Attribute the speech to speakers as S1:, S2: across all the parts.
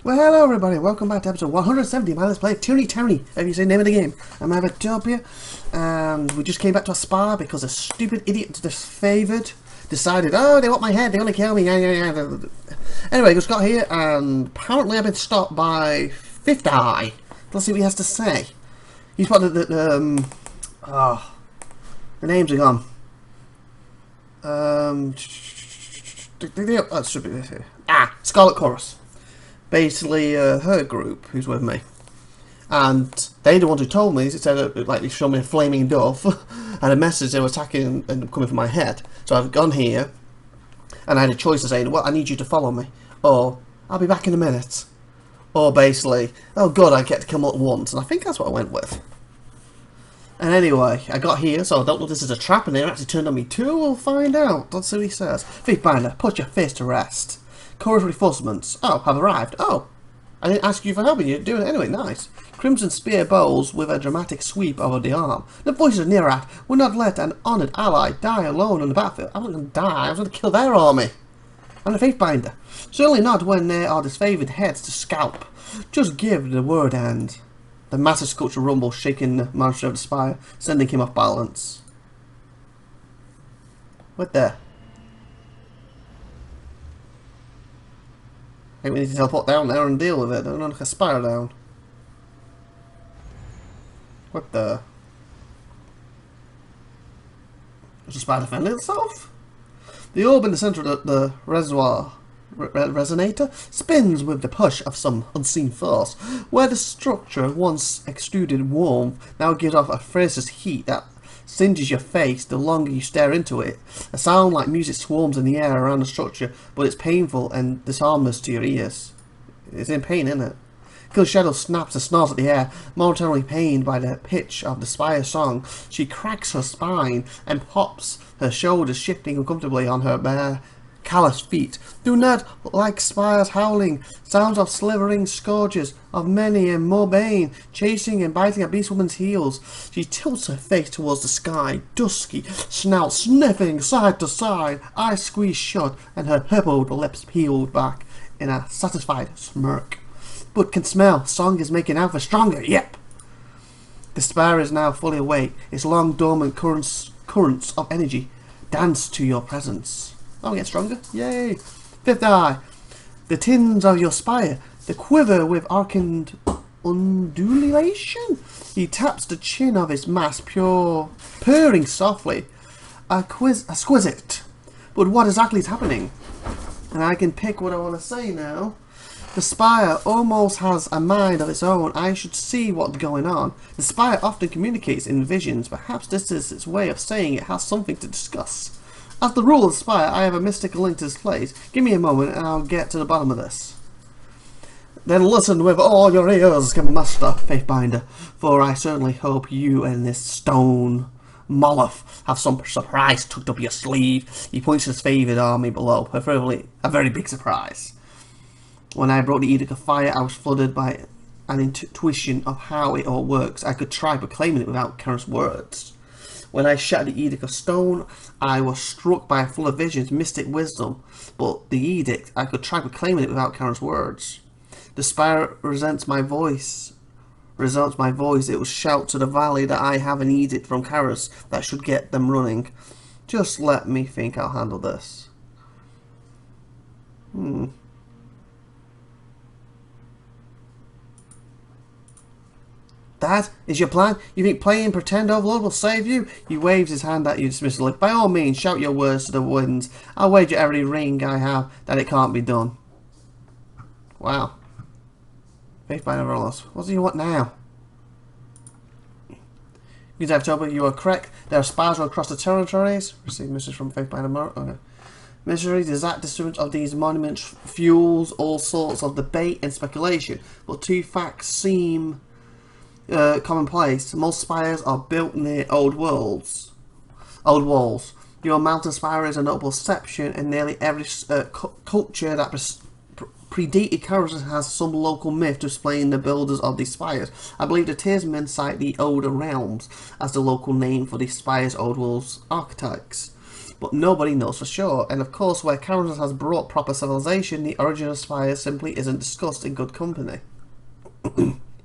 S1: Well, hello everybody, welcome back to episode 170 of my Let's Play Tyranny, if you say the name of the game. I'm IVATOPIA, and we just came back to a spa because a stupid idiot disfavoured decided, oh, they want my head, they're going to kill me, Anyway, just got here, and apparently I've been stopped by Fifth Eye. Let's see what he has to say. He's put the names are gone. That should be this here. Scarlet Chorus. Basically, her group, who's with me, and they the ones who told me. They said like they showed me a flaming dove and a message they were attacking and coming for my head. So I've gone here, and I had a choice of saying, well, I need you to follow me, or I'll be back in a minute, or basically, oh god, I get to come at once, and I think that's what I went with. And anyway, I got here, so I don't know if this is a trap, and they actually turned on me too. We'll find out. Let's see what he says. Thiefbinder, put your face to rest. Chorus reinforcements. Oh, have arrived. Oh, I didn't ask you for help, you're doing it anyway. Nice. Crimson spear bows with a dramatic sweep over the arm. The voices of Nerat will not let an honoured ally die alone on the battlefield. I'm not going to die. I was going to kill their army. I'm a Thiefbinder. Certainly not when there are disfavoured heads to scalp. Just give the word and... The massive sculpture rumbles, shaking the monster of the spire, sending him off balance. What the? I think we need to teleport down there and deal with it. Don't knock a spire down. What the? Does the spire defend itself? The orb in the centre of the reservoir resonator spins with the push of some unseen force. Where the structure once extruded warmth now gives off a fierce heat that singes your face the longer you stare into it. A sound like music swarms in the air around the structure, but it's painful and disharmonious to your ears. It's in pain, isn't it? Kill Shadow snaps and snarls at the air, momentarily pained by the pitch of the spire's song. She cracks her spine and pops her shoulders, shifting uncomfortably on her bare callous feet. Do not like spires howling, sounds of slithering scourges, of many and more bane, chasing and biting at Beastwoman's heels. She tilts her face towards the sky, dusky snout sniffing side to side, eyes squeezed shut, and her purpled lips peeled back in a satisfied smirk. But can smell, song is making Alpha stronger, yep! The spire is now fully awake, its long dormant currents of energy dance to your presence. Oh, we get stronger. Yay! Fifth Eye. The tins of your spire. The quiver with arcane undulation. He taps the chin of his mask, purring softly. Exquisite. But what exactly is happening? And I can pick what I want to say now. The spire almost has a mind of its own. I should see what's going on. The spire often communicates in visions. Perhaps this is its way of saying it has something to discuss. As the ruler of the spire, I have a mystical link to this place. Give me a moment and I'll get to the bottom of this. Then listen with all your ears, Master Faithbinder, for I certainly hope you and this stone Moloth have some surprise tucked up your sleeve. He points to his favoured army below, preferably a very big surprise. When I brought the Edict of Fire, I was flooded by an intuition of how it all works. I could try proclaiming it without Karen's words. When I shattered the Edict of Stone, I was struck by a full of visions, mystic wisdom. But the Edict, I could try proclaiming it without Karen's words. The spire resents my voice. It will shout to the valley that I have an edict from Karas that should get them running. Just let me think I'll handle this. That is your plan? You think playing pretend overlord will save you? He waves his hand at you dismissively. By all means, shout your words to the winds. I'll wager every ring I have that it can't be done. Wow. Faith by never lost. What do you want now? You are correct. There are spies all across the territories. Receive message from Faith by the okay. Misery, the exact disturbance of these monuments fuels all sorts of debate and speculation. But two facts seem commonplace. Most spires are built near old walls. Your mountain spire is a notable exception, and nearly every culture that predated Karas has some local myth to explain the builders of these spires. I believe the Tearsmen cite the Older Realms as the local name for these spires' old world architects. but nobody knows for sure. And of course, where Kharos has brought proper civilization, the origin of spires simply isn't discussed in good company.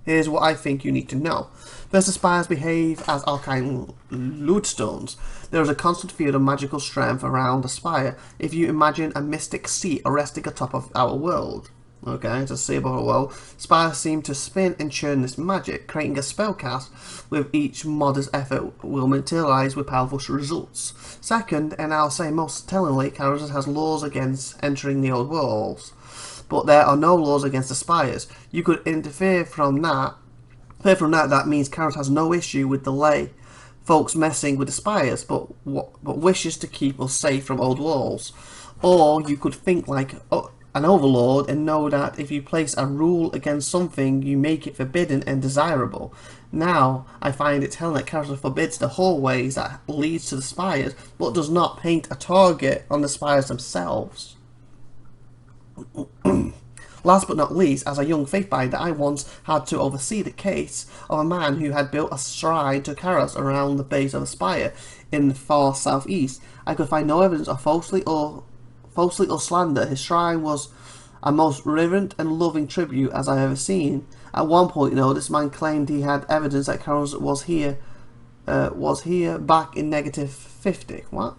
S1: Here's what I think you need to know. First, the spires behave as arcane lodestones. There is a constant field of magical strength around the spire. If you imagine a mystic sea resting atop of our world, okay, it's a sea above our world, spires seem to spin and churn this magic, creating a spellcast with each modest effort will materialize with powerful results. Second, and I'll say most tellingly, Kharos has laws against entering the old worlds, but there are no laws against the spires. You could infer from that, that means Kharos has no issue with the lay folks messing with the spires, but wishes to keep us safe from old walls. Or you could think like an overlord and know that if you place a rule against something, you make it forbidden and desirable. Now, I find it telling that Kharos forbids the hallways that leads to the spires, but does not paint a target on the spires themselves. Last but not least, as a young faithbinder, I once had to oversee the case of a man who had built a shrine to Kharos around the base of a spire in the far southeast. I could find no evidence of falsely or slander. His shrine was a most reverent and loving tribute as I ever seen. At one point, this man claimed he had evidence that Kharos was here back in negative 50. What?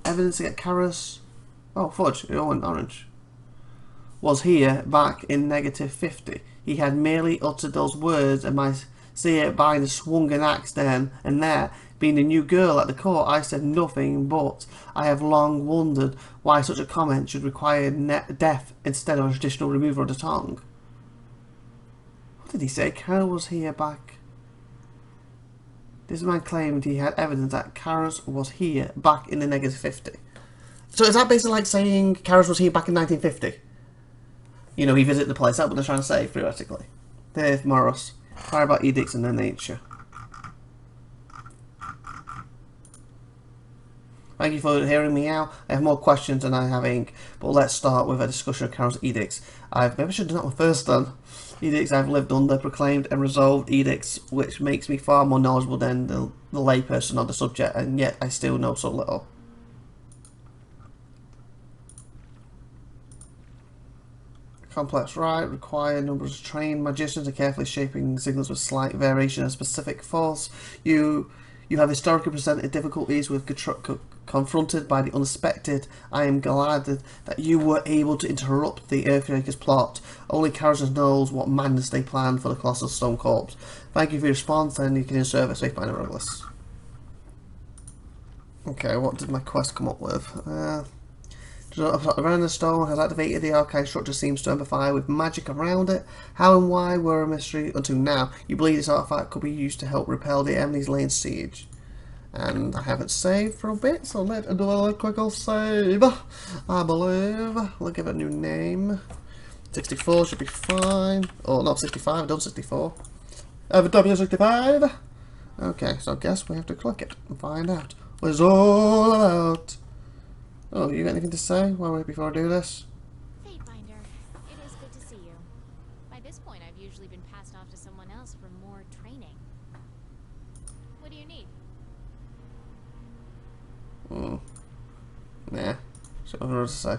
S1: Evidence that Kharos... Oh, fudge, it went orange. Was here back in negative 50. He had merely uttered those words, and my seer binder swung an axe then and there. Being a new girl at the court, I said nothing, but I have long wondered why such a comment should require death instead of a traditional removal of the tongue. What did he say? Kharos was here back... This man claimed he had evidence that Kharos was here back in the negative 50. So is that basically like saying Kharos was here back in 1950? He visited the place. That's what they're trying to say, theoretically. There's Moros. Fire about edicts and their nature. Thank you for hearing me out. I have more questions than I have ink, but let's start with a discussion of Kharos' edicts. Maybe I should have done that one first then. Edicts I've lived under, proclaimed and resolved edicts, which makes me far more knowledgeable than the layperson on the subject, and yet I still know so little. Complex rite require numbers of trained magicians and carefully shaping signals with slight variation and specific force. You have historically presented difficulties with confronted by the unexpected. I am glad that you were able to interrupt the Earthquaker's plot. Only Kharos knows what madness they planned for the Colossal Stone Corpse. Thank you for your response, and you can insert a safe binder regardless. Okay, what did my quest come up with? Around the stone has activated the archive structure, seems to amplify with magic around it. How and why were a mystery until now. You believe this artifact could be used to help repel the enemies laying siege. And I haven't saved for a bit, so let's do a quick old save. I believe. We'll give it a new name. 64 should be fine. Oh, not 65, I've done 64. IVATOPIA 65. Okay, so I guess we have to click it and find out what it's all about. Oh, you got anything to say before I do this?
S2: Fatebinder, it is good to see you. By this point, I've usually been passed off to someone else for more training. What do you need?
S1: Nah. So what was to say?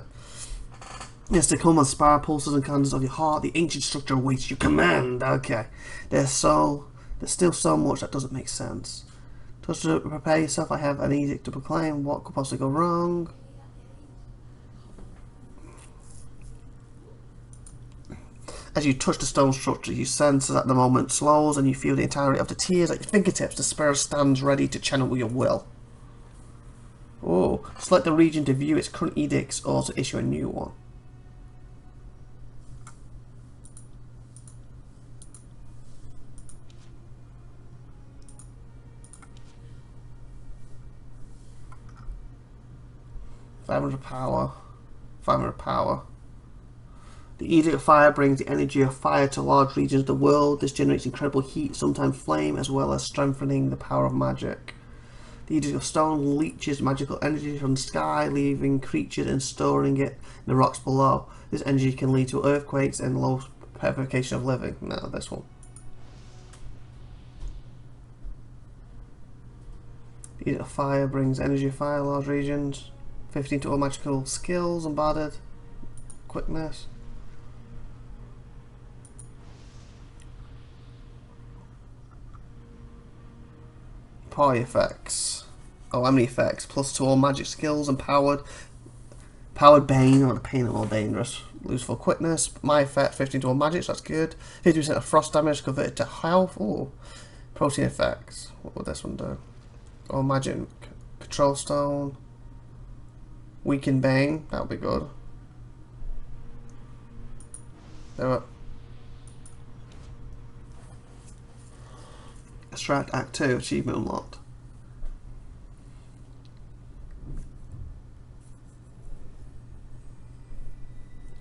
S1: Yes, to come on spire pulses and candles of your heart, the ancient structure awaits your command. Okay. There's still so much that doesn't make sense. Just to prepare yourself, I have an edict to proclaim. What could possibly go wrong? As you touch the stone structure, you sense that the moment slows and you feel the entirety of the tears at your fingertips. The spirit stands ready to channel your will. Oh, select the region to view its current edicts or to issue a new one. $500 power. 500 power. The Edict of Fire brings the energy of fire to large regions of the world. This generates incredible heat, sometimes flame, as well as strengthening the power of magic. The Edict of Stone leeches magical energy from the sky, leaving creatures and storing it in the rocks below. This energy can lead to earthquakes and low petrification of living. No, this one. The Edict of Fire brings energy of fire to large regions. 15 to all magical skills, unbothered. Quickness. Party effects. Oh, how many effects? Plus to all magic skills and powered. Powered Bane, or the Pain more dangerous. Lose full quickness. My effect, 15 to all magic, so that's good. 50% of frost damage converted to health. Ooh. Protein effects. What would this one do? Oh, magic. Control stone. Weaken Bane, that would be good. Do it. Extract Act 2, achievement unlocked.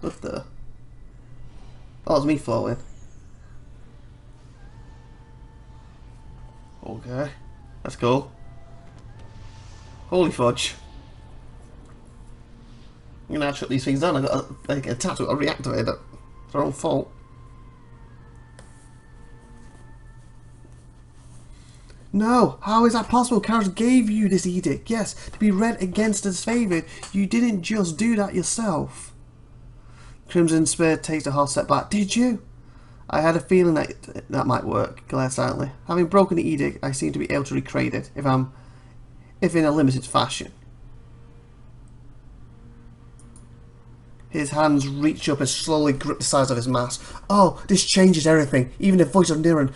S1: What the? Oh, it's me floating. Okay, that's cool. Holy fudge. I'm gonna have to shut these things down. I got like attacked with a reactivator. It's their own fault. No, how is that possible? Kharas gave you this edict, yes, to be read against disfavored. You didn't just do that yourself. Crimson Spear takes a half step back. Did you? I had a feeling that might work. Glare silently. Having broken the edict, I seem to be able to recreate it, if in a limited fashion. His hands reach up and slowly grip the sides of his mask. Oh, this changes everything. Even the voice of Niran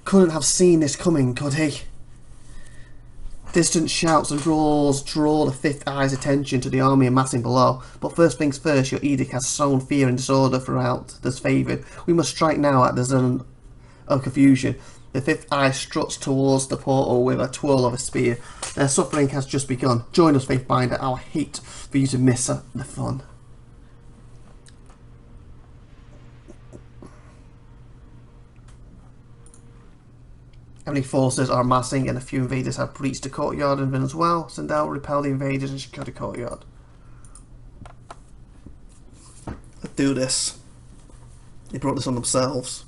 S1: couldn't have seen this coming, could he? Distant shouts and draws draw the Fifth Eye's attention to the army amassing below. But first things first, your edict has sown fear and disorder throughout the favoured. We must strike now at the zone of confusion. The Fifth Eye struts towards the portal with a twirl of a spear. Their suffering has just begun. Join us, Faithbinder. I'll hate for you to miss the fun. Many forces are amassing and a few invaders have breached the courtyard and as well. Sindel repel the invaders and secure the courtyard. Let's do this. They brought this on themselves.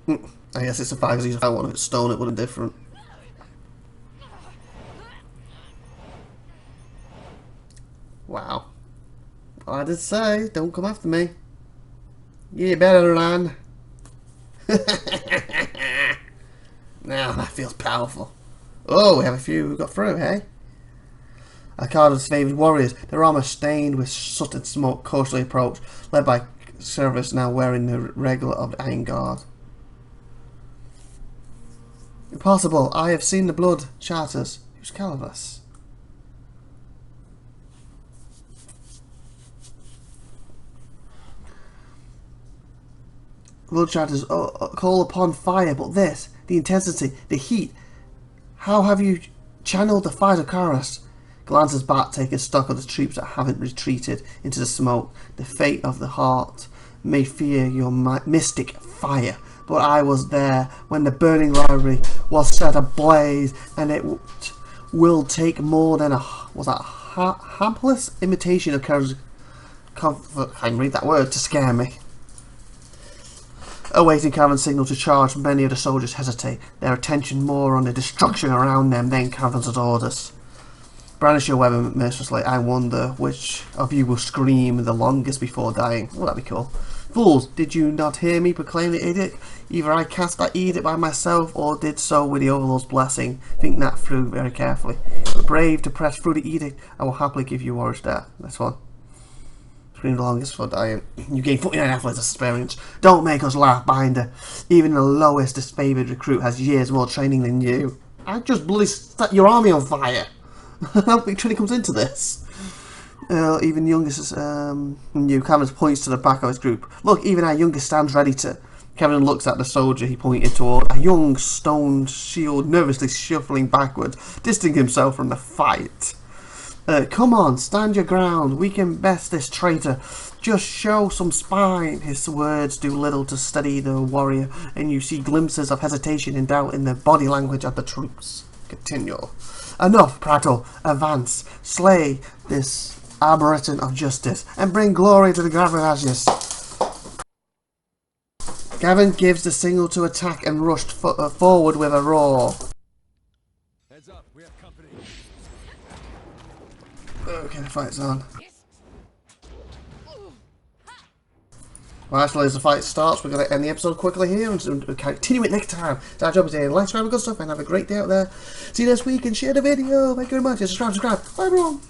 S1: I guess it's a fact because if I wanted it stone it would have been different. Wow. I did say, don't come after me. You better run. Now that feels powerful. Oh, we have a few who got through, hey? Arcada's favoured warriors, their armour stained with soot and smoke, cautiously approach, led by Cerberus now wearing the regular of the Iron Guard. Impossible, I have seen the blood, Charters. Who's Calvus? Blood Charters call upon fire, but this, the intensity, the heat, how have you channeled the fires of Kharas? Glances back, taking stock of the troops that haven't retreated into the smoke. The fate of the heart may fear your mystic fire, but I was there when the burning library was set ablaze, and it will take more than a hapless imitation of Kharas' comfort. I can read that word to scare me. Awaiting Caravan's signal to charge, many of the soldiers hesitate, their attention more on the destruction around them than Caravan's orders. Brandish your weapon mercilessly. I wonder which of you will scream the longest before dying. Oh, that'd be cool. Fools, did you not hear me proclaim the edict? Either I cast that edict by myself or did so with the Overlord's blessing. Think that through very carefully. But brave to press through the edict, I will happily give you warrior's death. That's one. Scream the longest for dying. You gain 49 athletics experience. Don't make us laugh, Binder. Even the lowest disfavored recruit has years more training than you. I just bloody set your army on fire. I don't think Trinity comes into this. Even the youngest is new. Cameron points to the back of his group. Look, even our youngest stands ready to. Kevin looks at the soldier he pointed toward, a young stone shield nervously shuffling backwards, distancing himself from the fight. Come on, stand your ground. We can best this traitor. Just show some spine. His words do little to steady the warrior, and you see glimpses of hesitation and doubt in the body language of the troops. Continue. Enough prattle. Advance. Slay this arboretum of justice, and bring glory to the Gravidages. Gavin gives the signal to attack and rushed forward with a roar.
S3: Heads up, we have company.
S1: Okay, the fight's on. Well, actually, as the fight starts, we're going to end the episode quickly here and continue it next time. So our job is to like, subscribe, and good stuff, and have a great day out there. See you next week and share the video. Thank you very much. And subscribe. Bye, everyone.